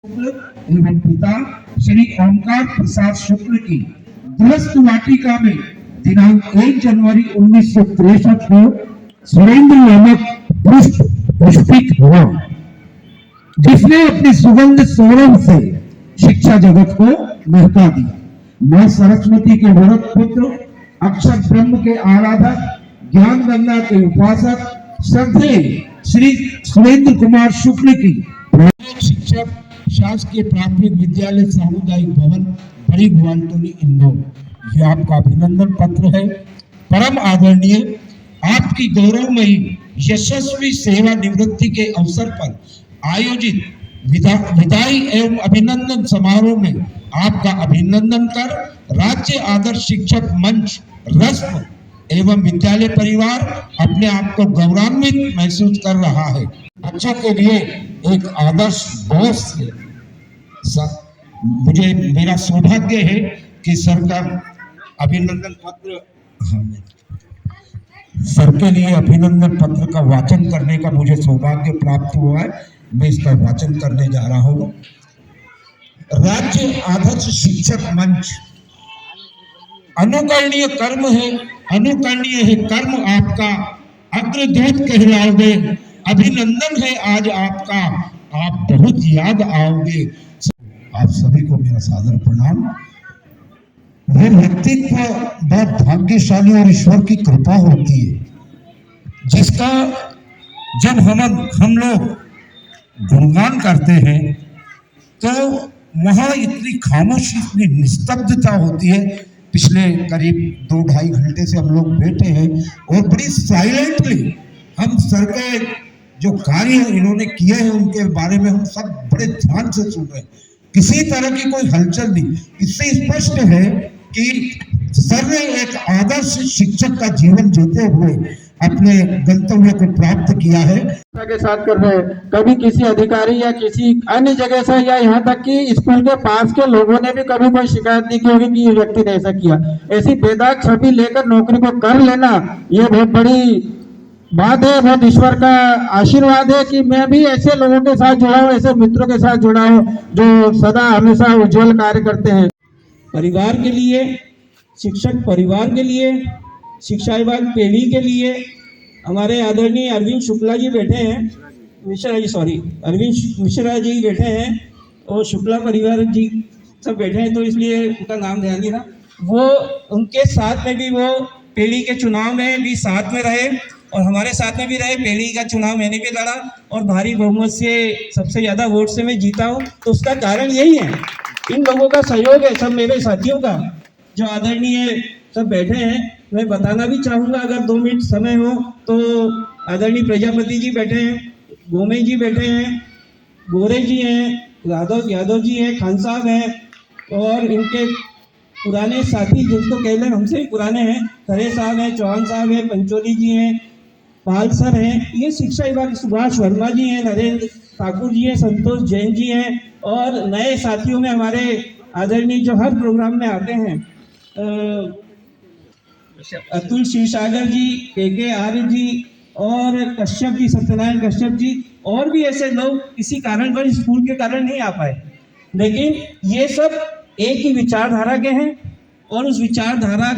शुक्ल एवं पिता श्री ओमकार प्रसाद शुक्ल की गृहस्थ वाटिका में दिनांक 1 जनवरी 1963 को सुरेंद्र नामक पुष्प पुष्पित हुआ, जिसने अपनी सुगंध सौरभ से शिक्षा जगत को महका दिया। मां सरस्वती के भरत पुत्र, अक्षर ब्रह्म के आराधक, ज्ञान गंगा के उपासक श्रद्धेय श्री सुरेंद्र कुमार शुक्ल की शिक्षक, शासकीय प्राथमिक विद्यालय सामुदायिक भवन बड़ी ग्वालटोली इंदौर, ये आपका अभिनंदन पत्र है। परम आदरणीय, आपकी गौरवमयी यशस्वी सेवा निवृत्ति के अवसर पर आयोजित विदाई एवं अभिनंदन समारोह में आपका अभिनंदन कर राज्य आदर्श शिक्षक मंच रस्म एवं विद्यालय परिवार अपने आप को गौरवान्वित महसूस कर रहा है। बच्चों के लिए एक आदर्श बॉस है। मुझे मेरा सौभाग्य है कि सर का अभिनंदन पत्र सर के लिए अभिनंदन पत्र का वाचन करने का मुझे सौभाग्य प्राप्त हुआ है। मैं इसका वाचन करने जा रहा हूँ। राज्य आदर्श शिक्षक मंच अनुकरणीय कर्म है, अनुकरणीय है कर्म आपका, अग्रदूत कहलाओगे। अभिनंदन है आज आपका, आप बहुत याद आओगे। आप सभी को मेरा सादर प्रणाम। वह व्यक्तित्व बहुत भाग्यशाली और ईश्वर की कृपा होती है, जिसका जब हम लोग गुणगान करते हैं तो वहां इतनी खामोशी, इतनी निस्तब्धता होती है। पिछले करीब 2-2.5 घंटे से हम लोग बैठे हैं और बड़ी साइलेंटली हम सर के जो कार्य इन्होंने किए हैं उनके बारे में हम सब बड़े ध्यान से सुन रहे हैं। किसी तरह की कोई हलचल नहीं। इससे स्पष्ट है कि सर ने एक आदर्श शिक्षक का जीवन जीते हुए अपने गंतव्य को प्राप्त किया है। के साथ कर रहे हैं, कभी किसी अधिकारी या किसी अन्य जगह से या यहाँ तक कि स्कूल के पास के लोगों ने भी कभी कोई शिकायत नहीं की होगी कि ये व्यक्ति ने ऐसा किया। ऐसी बेदाग छवि लेकर नौकरी को कर लेना ये बहुत बड़ी बात है, बहुत ईश्वर का आशीर्वाद है कि मैं भी ऐसे लोगों के साथ जुड़ा हूँ, ऐसे मित्रों के साथ जुड़ा हूँ जो सदा हमेशा उज्जवल कार्य करते हैं। परिवार के लिए, शिक्षक परिवार के लिए, शिक्षा विभाग पीढ़ी के लिए हमारे आदरणीय अरविंद शुक्ला जी बैठे हैं, अरविंद मिश्रा जी बैठे हैं और शुक्ला परिवार जी सब बैठे हैं, तो इसलिए उनका नाम ध्यान नहीं रहा। वो उनके साथ में भी वो पीढ़ी के चुनाव में भी साथ में रहे और हमारे साथ में भी रहे। पीढ़ी का चुनाव मैंने भी लड़ा और भारी बहुमत से सबसे ज़्यादा वोट से मैं जीता हूँ। तो उसका कारण यही है, इन लोगों का सहयोग है, सब मेरे साथियों का। जो आदरणीय सब बैठे हैं, मैं बताना भी चाहूँगा अगर 2 मिनट समय हो तो। आदरणीय प्रजापति जी बैठे हैं, गोमे जी बैठे हैं, गोरे जी हैं, यादव जी हैं, खान साहब हैं और इनके पुराने साथी जिसको कह लें हमसे भी पुराने हैं, खरे साहब हैं, चौहान साहब हैं, पंचोली जी हैं, पाल सर हैं। ये शिक्षा विभाग सुभाष वर्मा जी हैं, नरेंद्र ठाकुर जी हैं, संतोष जैन जी हैं और नए साथियों में हमारे आदरणीय जो हर प्रोग्राम में आते हैं, अतुल शिवसागर जी, के आर्य जी और कश्यप जी, सत्यनारायण कश्यप जी और भी ऐसे लोग किसी कारणवश स्कूल के कारण नहीं आ पाए, लेकिन ये सब एक ही विचारधारा के हैं और उस विचारधारा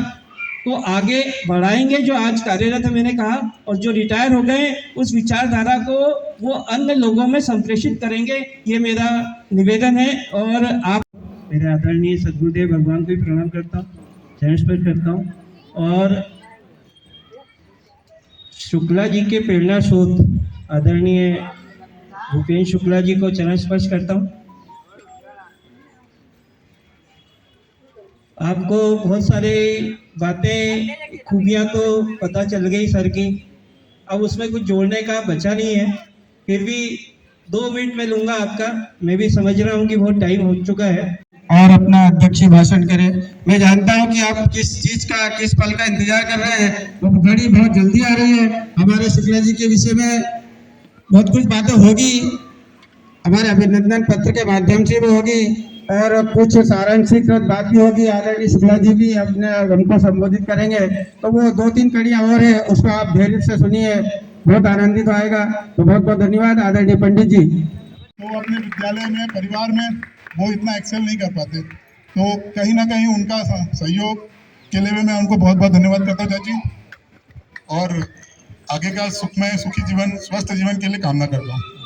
को आगे बढ़ाएंगे। जो आज कार्यरत है मैंने कहा, और जो रिटायर हो गए उस विचारधारा को वो अन्य लोगों में संप्रेषित करेंगे, ये मेरा निवेदन है। और आप मेरे आदरणीय सदगुरुदेव भगवान को भी प्रणाम करता हूँ, चरण स्पर्श करता हूँ और शुक्ला जी के प्रेरणा स्रोत आदरणीय भूपेन्द्र शुक्ला जी को चरण स्पर्श करता हूँ। आपको बहुत सारे बातें, खूबियाँ तो पता चल गई सर की, अब उसमें कुछ जोड़ने का बचा नहीं है। फिर भी 2 मिनट में लूँगा आपका, मैं भी समझ रहा हूँ कि बहुत टाइम हो चुका है। और अपना अध्यक्ष भाषण करें। मैं जानता हूं कि आप किस चीज का, किस पल का इंतजार कर रहे हैं। वो घड़ी बहुत जल्दी आ रही है। हमारे शुक्ला जी के विषय में बहुत कुछ बातें होगी, हमारे अभिनंदन पत्र के माध्यम से भी होगी और कुछ सारांशित बात भी होगी। आदरणीय शुक्ला जी भी अपने हमको संबोधित करेंगे, तो वो 2-3 कड़ियाँ और है, उसको आप धैर्य से सुनिए, बहुत आनंदित आएगा। तो बहुत बहुत धन्यवाद आदरणीय पंडित जी। तो अपने विद्यालय में, परिवार में वो इतना एक्सेल नहीं कर पाते। तो कहीं ना कहीं उनका सहयोग के लिए मैं उनको बहुत बहुत धन्यवाद करता हूँ चाची, और आगे का सुखमय सुखी जीवन, स्वस्थ जीवन के लिए कामना करता हूँ।